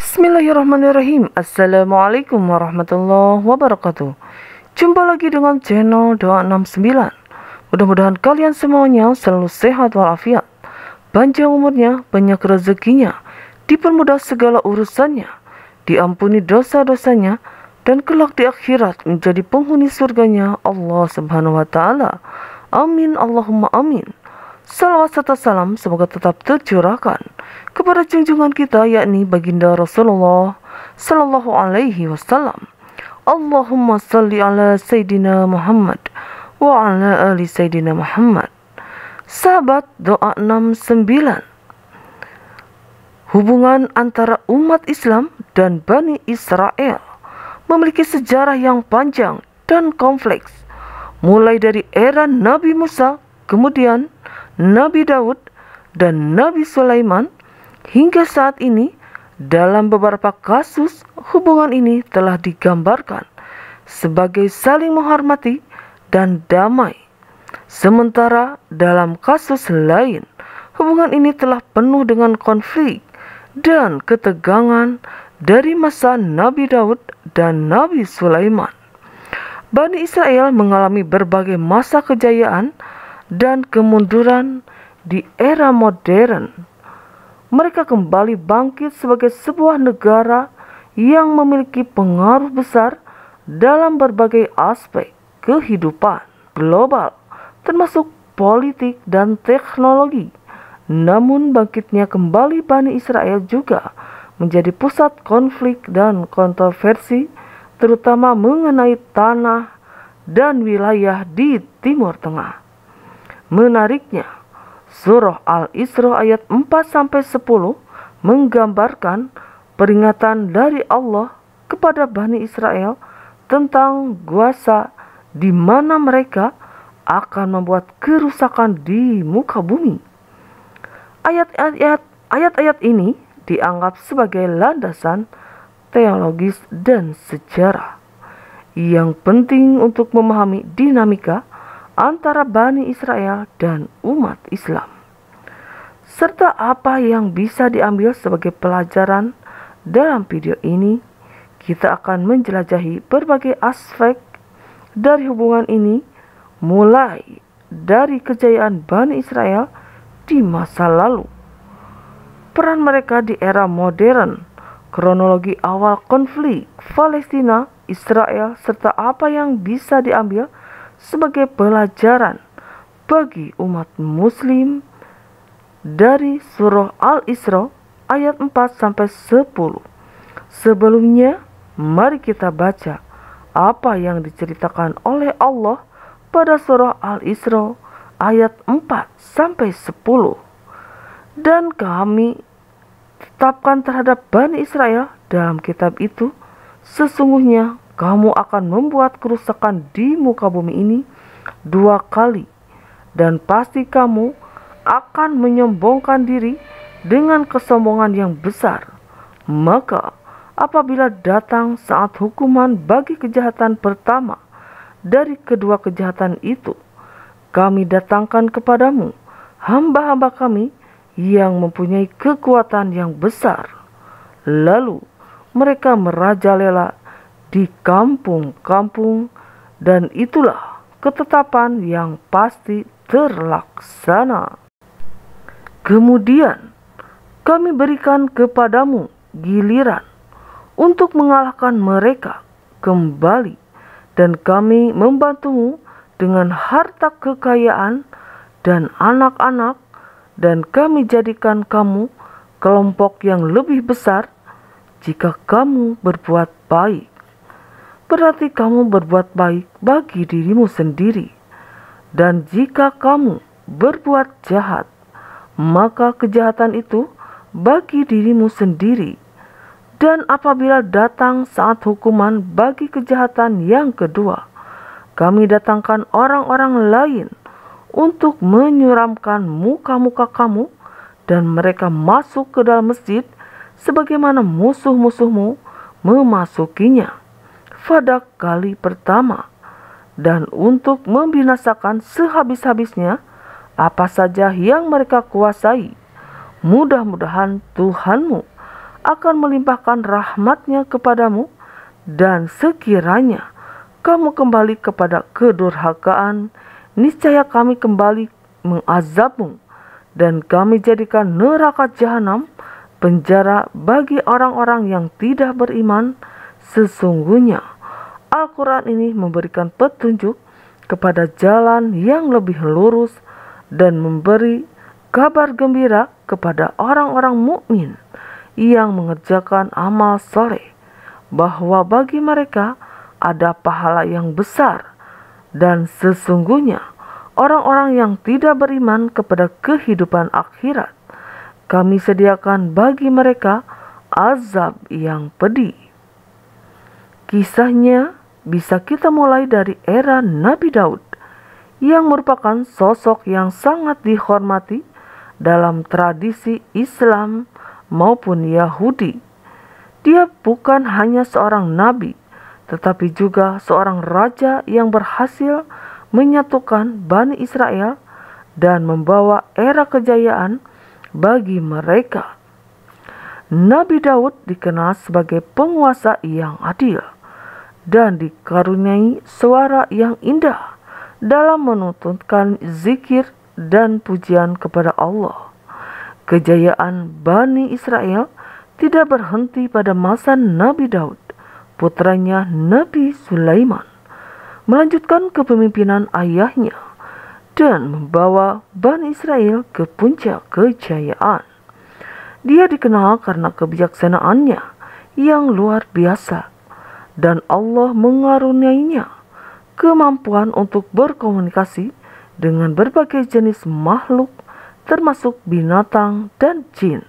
Bismillahirrahmanirrahim. Assalamualaikum warahmatullahi wabarakatuh. Jumpa lagi dengan channel Doa 69. Mudah-mudahan kalian semuanya selalu sehat walafiat, panjang umurnya, banyak rezekinya, dipermudah segala urusannya, diampuni dosa-dosanya, dan kelak di akhirat menjadi penghuni surganya Allah Subhanahu wa Ta'ala. Amin Allahumma amin. Salawat serta salam semoga tetap tercurahkan kepada junjungan kita, yakni baginda Rasulullah Sallallahu Alaihi Wasallam. Allahumma salli ala Sayyidina Muhammad wa ala ali Sayyidina Muhammad. Sahabat Doa 69, hubungan antara umat Islam dan Bani Israel memiliki sejarah yang panjang dan kompleks, mulai dari era Nabi Musa, kemudian Nabi Daud, dan Nabi Sulaiman, hingga saat ini. Dalam beberapa kasus, hubungan ini telah digambarkan sebagai saling menghormati dan damai. Sementara dalam kasus lain, hubungan ini telah penuh dengan konflik dan ketegangan dari masa Nabi Daud dan Nabi Sulaiman. Bani Israel mengalami berbagai masa kejayaan dan kemunduran di era modern. Mereka kembali bangkit sebagai sebuah negara yang memiliki pengaruh besar dalam berbagai aspek kehidupan global, termasuk politik dan teknologi. Namun bangkitnya kembali Bani Israel juga menjadi pusat konflik dan kontroversi, terutama mengenai tanah dan wilayah di Timur Tengah. Menariknya, Surah Al-Isra ayat 4-10 menggambarkan peringatan dari Allah kepada Bani Israel tentang kuasa di mana mereka akan membuat kerusakan di muka bumi. Ayat-ayat ini dianggap sebagai landasan teologis dan sejarah yang penting untuk memahami dinamika antara Bani Israel dan umat Islam, serta apa yang bisa diambil sebagai pelajaran. Dalam video ini, kita akan menjelajahi berbagai aspek dari hubungan ini, mulai dari kejayaan Bani Israel di masa lalu, peran mereka di era modern, kronologi awal konflik Palestina Israel, serta apa yang bisa diambil sebagai pelajaran bagi umat muslim dari surah Al-Isra ayat 4-10. Sebelumnya, mari kita baca apa yang diceritakan oleh Allah pada surah Al-Isra ayat 4-10. Dan kami tetapkan terhadap Bani Israel dalam kitab itu, sesungguhnya kamu akan membuat kerusakan di muka bumi ini 2 kali, dan pasti kamu akan menyombongkan diri dengan kesombongan yang besar. Maka apabila datang saat hukuman bagi kejahatan pertama dari kedua kejahatan itu, kami datangkan kepadamu hamba-hamba kami yang mempunyai kekuatan yang besar. Lalu mereka merajalela di kampung-kampung, dan itulah ketetapan yang pasti terlaksana. Kemudian kami berikan kepadamu giliran untuk mengalahkan mereka kembali, dan kami membantumu dengan harta kekayaan dan anak-anak, dan kami jadikan kamu kelompok yang lebih besar jika kamu berbuat baik. Berarti kamu berbuat baik bagi dirimu sendiri. Dan jika kamu berbuat jahat, maka kejahatan itu bagi dirimu sendiri. Dan apabila datang saat hukuman bagi kejahatan yang kedua, kami datangkan orang-orang lain untuk menyuramkan muka-muka kamu, dan mereka masuk ke dalam masjid sebagaimana musuh-musuhmu memasukinya pada kali pertama, dan untuk membinasakan sehabis-habisnya apa saja yang mereka kuasai. Mudah-mudahan Tuhanmu akan melimpahkan rahmat-Nya kepadamu, dan sekiranya kamu kembali kepada kedurhakaan, niscaya kami kembali mengazabmu, dan kami jadikan neraka jahanam penjara bagi orang-orang yang tidak beriman. Sesungguhnya Al-Quran ini memberikan petunjuk kepada jalan yang lebih lurus dan memberi kabar gembira kepada orang-orang mukmin yang mengerjakan amal soleh, bahwa bagi mereka ada pahala yang besar, dan sesungguhnya orang-orang yang tidak beriman kepada kehidupan akhirat, kami sediakan bagi mereka azab yang pedih. Kisahnya bisa kita mulai dari era Nabi Daud, yang merupakan sosok yang sangat dihormati dalam tradisi Islam maupun Yahudi. Dia bukan hanya seorang nabi, tetapi juga seorang raja yang berhasil menyatukan Bani Israel dan membawa era kejayaan bagi mereka. Nabi Daud dikenal sebagai penguasa yang adil dan dikaruniai suara yang indah dalam menuntutkan zikir dan pujian kepada Allah. Kejayaan Bani Israel tidak berhenti pada masa Nabi Daud, putranya Nabi Sulaiman melanjutkan kepemimpinan ayahnya dan membawa Bani Israel ke puncak kejayaan. Dia dikenal karena kebijaksanaannya yang luar biasa, dan Allah mengaruniainya kemampuan untuk berkomunikasi dengan berbagai jenis makhluk, termasuk binatang dan jin.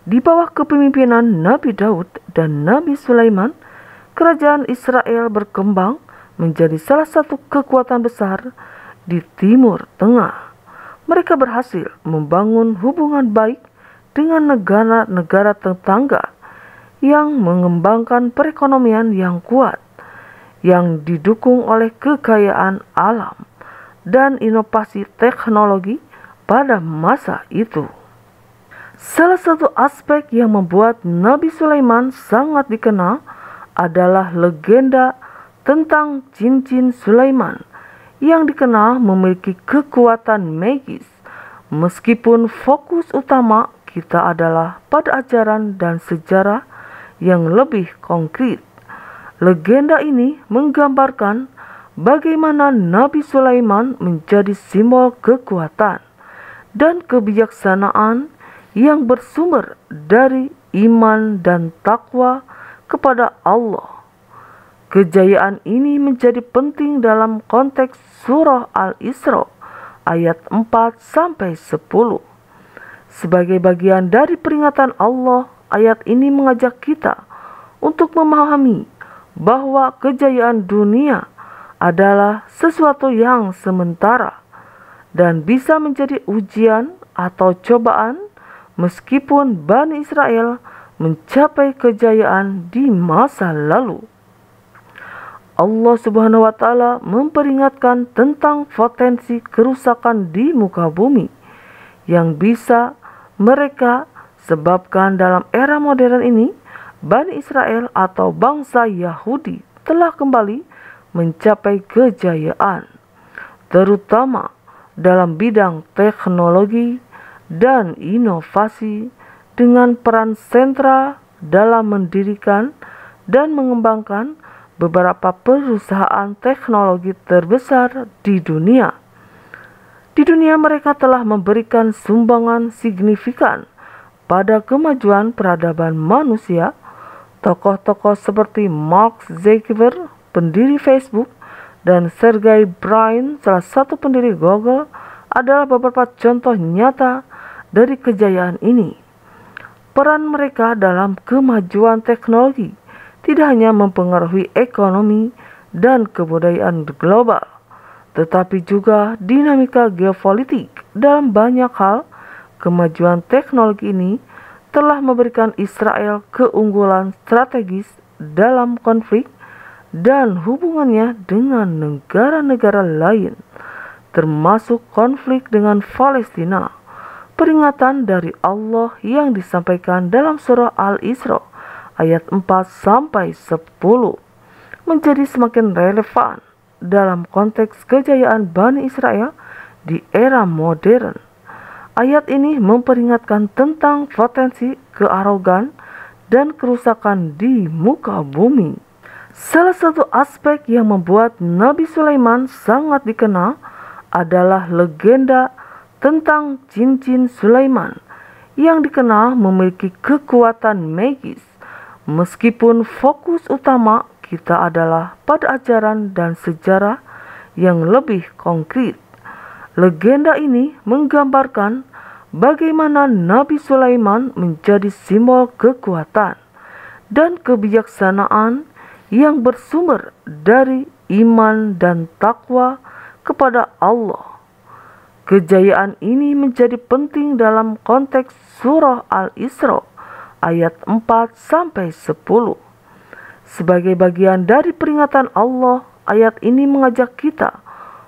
Di bawah kepemimpinan Nabi Daud dan Nabi Sulaiman, kerajaan Israel berkembang menjadi salah satu kekuatan besar di Timur Tengah. Mereka berhasil membangun hubungan baik dengan negara-negara tetangga yang mengembangkan perekonomian yang kuat, yang didukung oleh kekayaan alam dan inovasi teknologi pada masa itu. Salah satu aspek yang membuat Nabi Sulaiman sangat dikenal adalah legenda tentang cincin Sulaiman yang dikenal memiliki kekuatan magis. Meskipun fokus utama kita adalah pada ajaran dan sejarah yang lebih konkret, legenda ini menggambarkan bagaimana Nabi Sulaiman menjadi simbol kekuatan dan kebijaksanaan yang bersumber dari iman dan takwa kepada Allah. Kejayaan ini menjadi penting dalam konteks surah Al-Isra ayat 4-10. Sebagai bagian dari peringatan Allah, ayat ini mengajak kita untuk memahami bahwa kejayaan dunia adalah sesuatu yang sementara dan bisa menjadi ujian atau cobaan, meskipun Bani Israel mencapai kejayaan di masa lalu. Allah Subhanahu wa Ta'ala memperingatkan tentang potensi kerusakan di muka bumi yang bisa mereka sebabkan dalam era modern ini. Bani Israel atau bangsa Yahudi telah kembali mencapai kejayaan, terutama dalam bidang teknologi dan inovasi, dengan peran sentral dalam mendirikan dan mengembangkan beberapa perusahaan teknologi terbesar di dunia. Di dunia mereka telah memberikan sumbangan signifikan pada kemajuan peradaban manusia. Tokoh-tokoh seperti Mark Zuckerberg, pendiri Facebook, dan Sergey Brin, salah satu pendiri Google, adalah beberapa contoh nyata dari kejayaan ini. Peran mereka dalam kemajuan teknologi tidak hanya mempengaruhi ekonomi dan kebudayaan global, tetapi juga dinamika geopolitik. Dalam banyak hal, kemajuan teknologi ini telah memberikan Israel keunggulan strategis dalam konflik dan hubungannya dengan negara-negara lain, termasuk konflik dengan Palestina. peringatan dari Allah yang disampaikan dalam surah Al-Isra ayat 4-10 menjadi semakin relevan dalam konteks kejayaan Bani Israel di era modern. Ayat ini memperingatkan tentang potensi kearogan dan kerusakan di muka bumi. Salah satu aspek yang membuat Nabi Sulaiman sangat dikenal adalah legenda tentang cincin Sulaiman yang dikenal memiliki kekuatan magis. Meskipun fokus utama kita adalah pada ajaran dan sejarah yang lebih konkret, legenda ini menggambarkan bagaimana Nabi Sulaiman menjadi simbol kekuatan dan kebijaksanaan yang bersumber dari iman dan takwa kepada Allah. Kejayaan ini menjadi penting dalam konteks surah Al-Isra ayat 4-10. Sebagai bagian dari peringatan Allah, ayat ini mengajak kita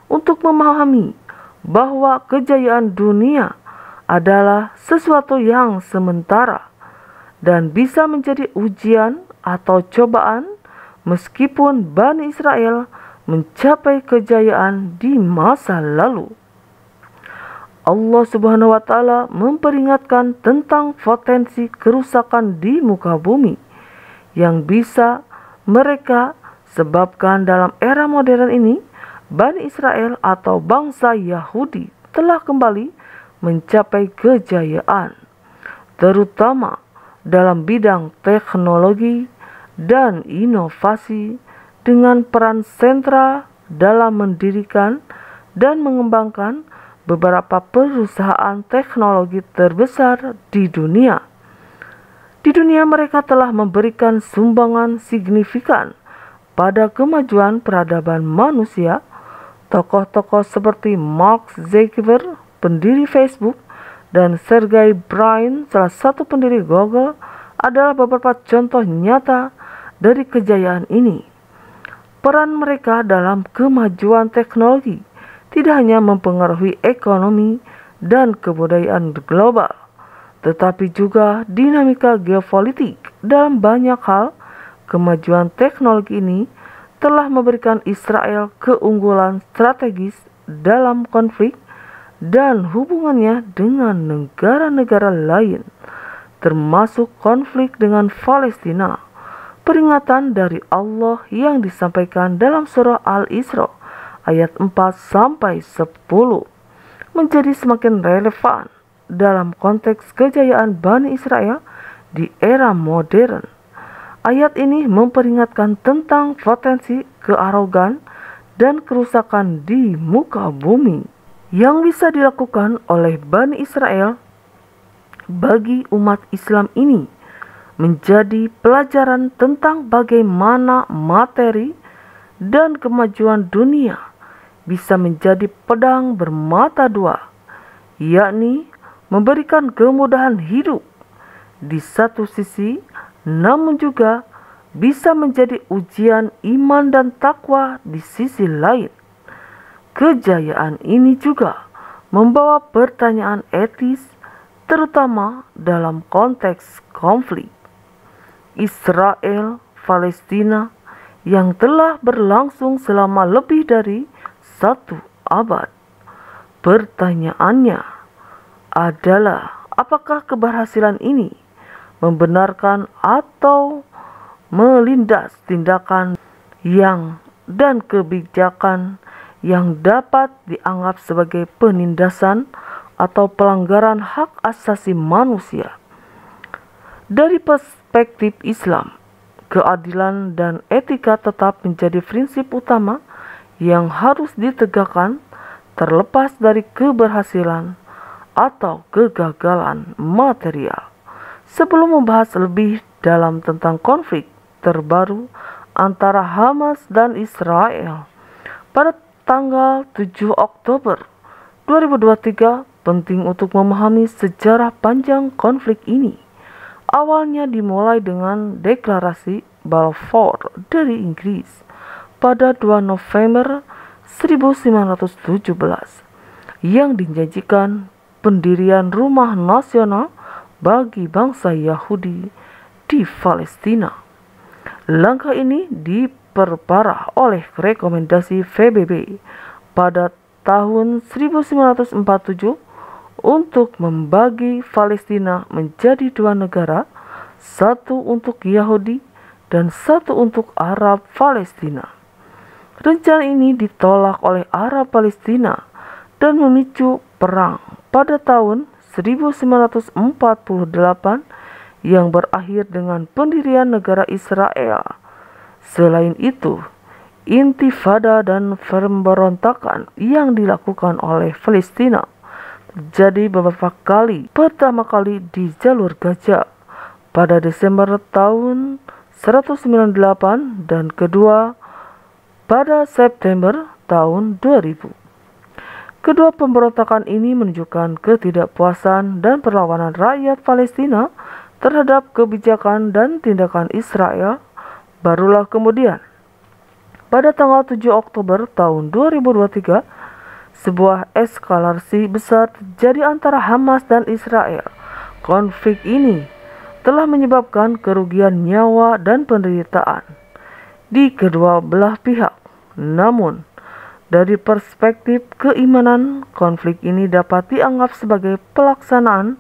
untuk memahami bahwa kejayaan dunia adalah sesuatu yang sementara dan bisa menjadi ujian atau cobaan meskipun Bani Israel mencapai kejayaan di masa lalu. Allah Subhanahu wa Ta'ala memperingatkan tentang potensi kerusakan di muka bumi yang bisa mereka sebabkan dalam era modern ini. Bani Israel atau bangsa Yahudi telah kembali mencapai kejayaan, terutama dalam bidang teknologi dan inovasi, dengan peran sentral dalam mendirikan dan mengembangkan beberapa perusahaan teknologi terbesar di dunia. Di dunia mereka telah memberikan sumbangan signifikan pada kemajuan peradaban manusia. Tokoh-tokoh seperti Mark Zuckerberg, pendiri Facebook, dan Sergey Brin, salah satu pendiri Google, adalah beberapa contoh nyata dari kejayaan ini. Peran mereka dalam kemajuan teknologi tidak hanya mempengaruhi ekonomi dan kebudayaan global, tetapi juga dinamika geopolitik. Dalam banyak hal, kemajuan teknologi ini telah memberikan Israel keunggulan strategis dalam konflik dan hubungannya dengan negara-negara lain, termasuk konflik dengan Palestina. Peringatan dari Allah yang disampaikan dalam surah Al-Isra ayat 4-10 menjadi semakin relevan dalam konteks kejayaan Bani Israel di era modern. Ayat ini memperingatkan tentang potensi kearogan dan kerusakan di muka bumi yang bisa dilakukan oleh Bani Israel. Bagi umat Islam ini menjadi pelajaran tentang bagaimana materi dan kemajuan dunia bisa menjadi pedang bermata dua, yakni memberikan kemudahan hidup di satu sisi, namun juga bisa menjadi ujian iman dan takwa di sisi lain. Kejayaan ini juga membawa pertanyaan etis, terutama dalam konteks konflik Israel-Palestina yang telah berlangsung selama lebih dari 1 abad. Pertanyaannya adalah, apakah keberhasilan ini membenarkan atau melindas tindakan dan kebijakan yang dapat dianggap sebagai penindasan atau pelanggaran hak asasi manusia? Dari perspektif Islam, keadilan dan etika tetap menjadi prinsip utama yang harus ditegakkan terlepas dari keberhasilan atau kegagalan material. Sebelum membahas lebih dalam tentang konflik terbaru antara Hamas dan Israel pada tanggal 7 Oktober 2023, penting untuk memahami sejarah panjang konflik ini. Awalnya dimulai dengan deklarasi Balfour dari Inggris pada 2 November 1917 yang dijanjikan pendirian rumah nasional bagi bangsa Yahudi di Palestina. Langkah ini diperparah oleh rekomendasi PBB pada tahun 1947 untuk membagi Palestina menjadi dua negara, satu untuk Yahudi dan satu untuk Arab Palestina. Rencana ini ditolak oleh Arab Palestina dan memicu perang pada tahun 1948 yang berakhir dengan pendirian negara Israel. Selain itu, intifada dan pemberontakan yang dilakukan oleh Palestina terjadi beberapa kali. Pertama kali di Jalur Gaza pada Desember tahun 1998 dan kedua pada September tahun 2000. Kedua pemberontakan ini menunjukkan ketidakpuasan dan perlawanan rakyat Palestina terhadap kebijakan dan tindakan Israel. Barulah kemudian, pada tanggal 7 Oktober tahun 2023, sebuah eskalasi besar terjadi antara Hamas dan Israel. Konflik ini telah menyebabkan kerugian nyawa dan penderitaan di kedua belah pihak. Namun, dari perspektif keimanan, konflik ini dapat dianggap sebagai pelaksanaan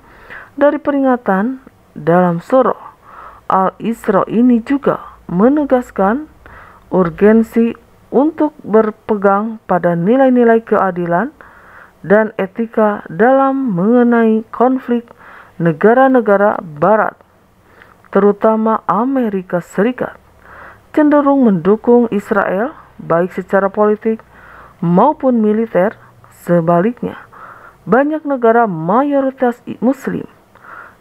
dari peringatan dalam surah Al-Isra. Ini juga menegaskan urgensi untuk berpegang pada nilai-nilai keadilan dan etika dalam mengenai konflik. Negara-negara Barat, terutama Amerika Serikat, cenderung mendukung Israel baik secara politik maupun militer. Sebaliknya, banyak negara mayoritas Muslim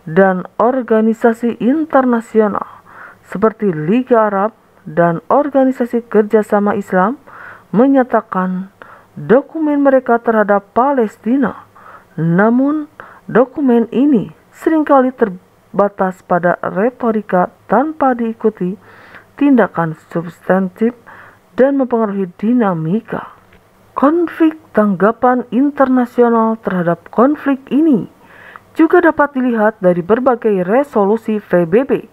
dan organisasi internasional seperti Liga Arab dan Organisasi Kerjasama Islam menyatakan dokumen mereka terhadap Palestina. Namun, dokumen ini seringkali terbatas pada retorika tanpa diikuti tindakan substantif dan mempengaruhi dinamika. Konflik tanggapan internasional terhadap konflik ini juga dapat dilihat dari berbagai resolusi PBB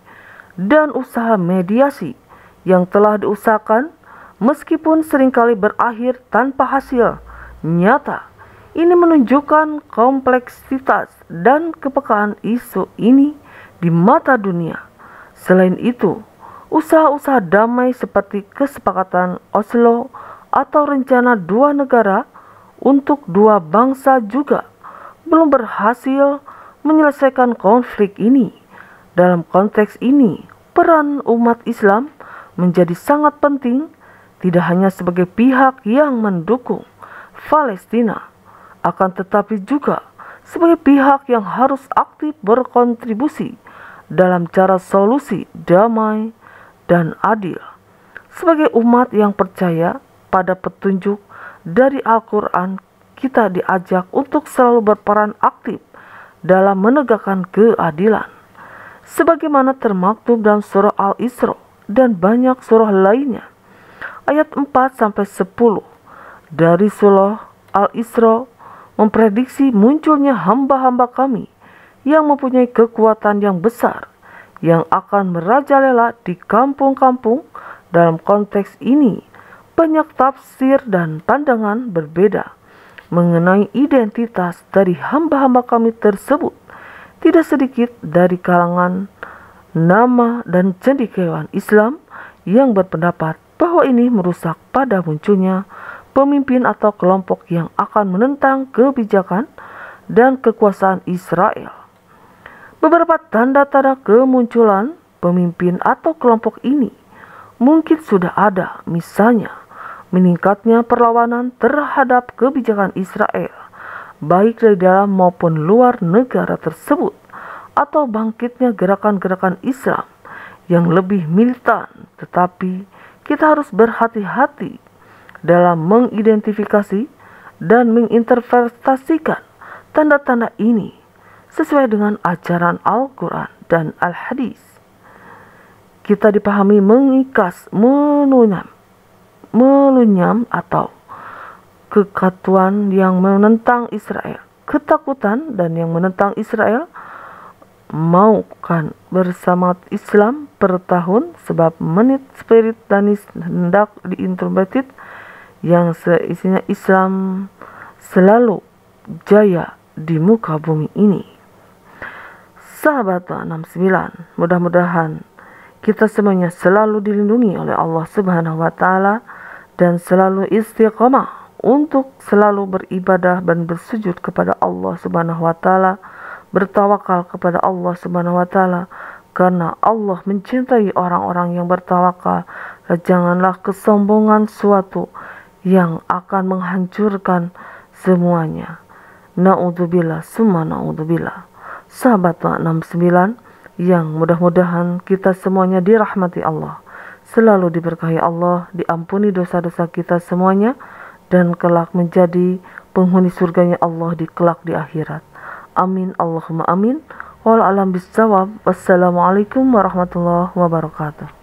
dan usaha mediasi yang telah diusahakan, meskipun seringkali berakhir tanpa hasil nyata. Ini menunjukkan kompleksitas dan kepekaan isu ini di mata dunia. Selain itu, usaha-usaha damai seperti kesepakatan Oslo atau rencana dua negara untuk dua bangsa juga belum berhasil menyelesaikan konflik ini. Dalam konteks ini, peran umat Islam menjadi sangat penting, tidak hanya sebagai pihak yang mendukung Palestina, akan tetapi juga sebagai pihak yang harus aktif berkontribusi dalam cara solusi damai dan adil. Sebagai umat yang percaya pada petunjuk dari Al-Quran, kita diajak untuk selalu berperan aktif dalam menegakkan keadilan, sebagaimana termaktub dalam surah Al-Isra dan banyak surah lainnya. Ayat 4-10 dari surah Al-Isra memprediksi munculnya hamba-hamba kami yang mempunyai kekuatan yang besar, yang akan merajalela di kampung-kampung. Dalam konteks ini, banyak tafsir dan pandangan berbeda mengenai identitas dari hamba-hamba kami tersebut. Tidak sedikit dari kalangan nama dan cendekiawan Islam yang berpendapat bahwa ini merusak pada munculnya pemimpin atau kelompok yang akan menentang kebijakan dan kekuasaan Israel. Beberapa tanda-tanda kemunculan pemimpin atau kelompok ini mungkin sudah ada, misalnya meningkatnya perlawanan terhadap kebijakan Israel, baik dari dalam maupun luar negara tersebut, atau bangkitnya gerakan-gerakan Islam yang lebih militan. Tetapi kita harus berhati-hati dalam mengidentifikasi dan menginterpretasikan tanda-tanda ini sesuai dengan ajaran Al-Quran dan Al-Hadis. Kita dipahami mengikas, melunyam atau kekatuan yang menentang Israel ketakutan dan yang menentang Israel maukan bersama Islam per tahun, sebab menit spirit Danis hendak diinterpreted yang seisinya Islam selalu jaya di muka bumi ini. Sahabat 69, mudah-mudahan kita semuanya selalu dilindungi oleh Allah Subhanahu wa taala dan selalu istiqomah untuk selalu beribadah dan bersujud kepada Allah Subhanahu wa taala, bertawakal kepada Allah Subhanahu wa taala, karena Allah mencintai orang-orang yang bertawakal. Dan janganlah kesombongan suatu yang akan menghancurkan semuanya. Na'udzubillah summa na'udzubillah. Sahabat 69 yang mudah-mudahan kita semuanya dirahmati Allah, selalu diberkahi Allah, diampuni dosa-dosa kita semuanya, dan kelak menjadi penghuni surganya Allah di kelak di akhirat. Amin Allahumma amin. Wal alam bisawab. Wassalamualaikum warahmatullahi wabarakatuh.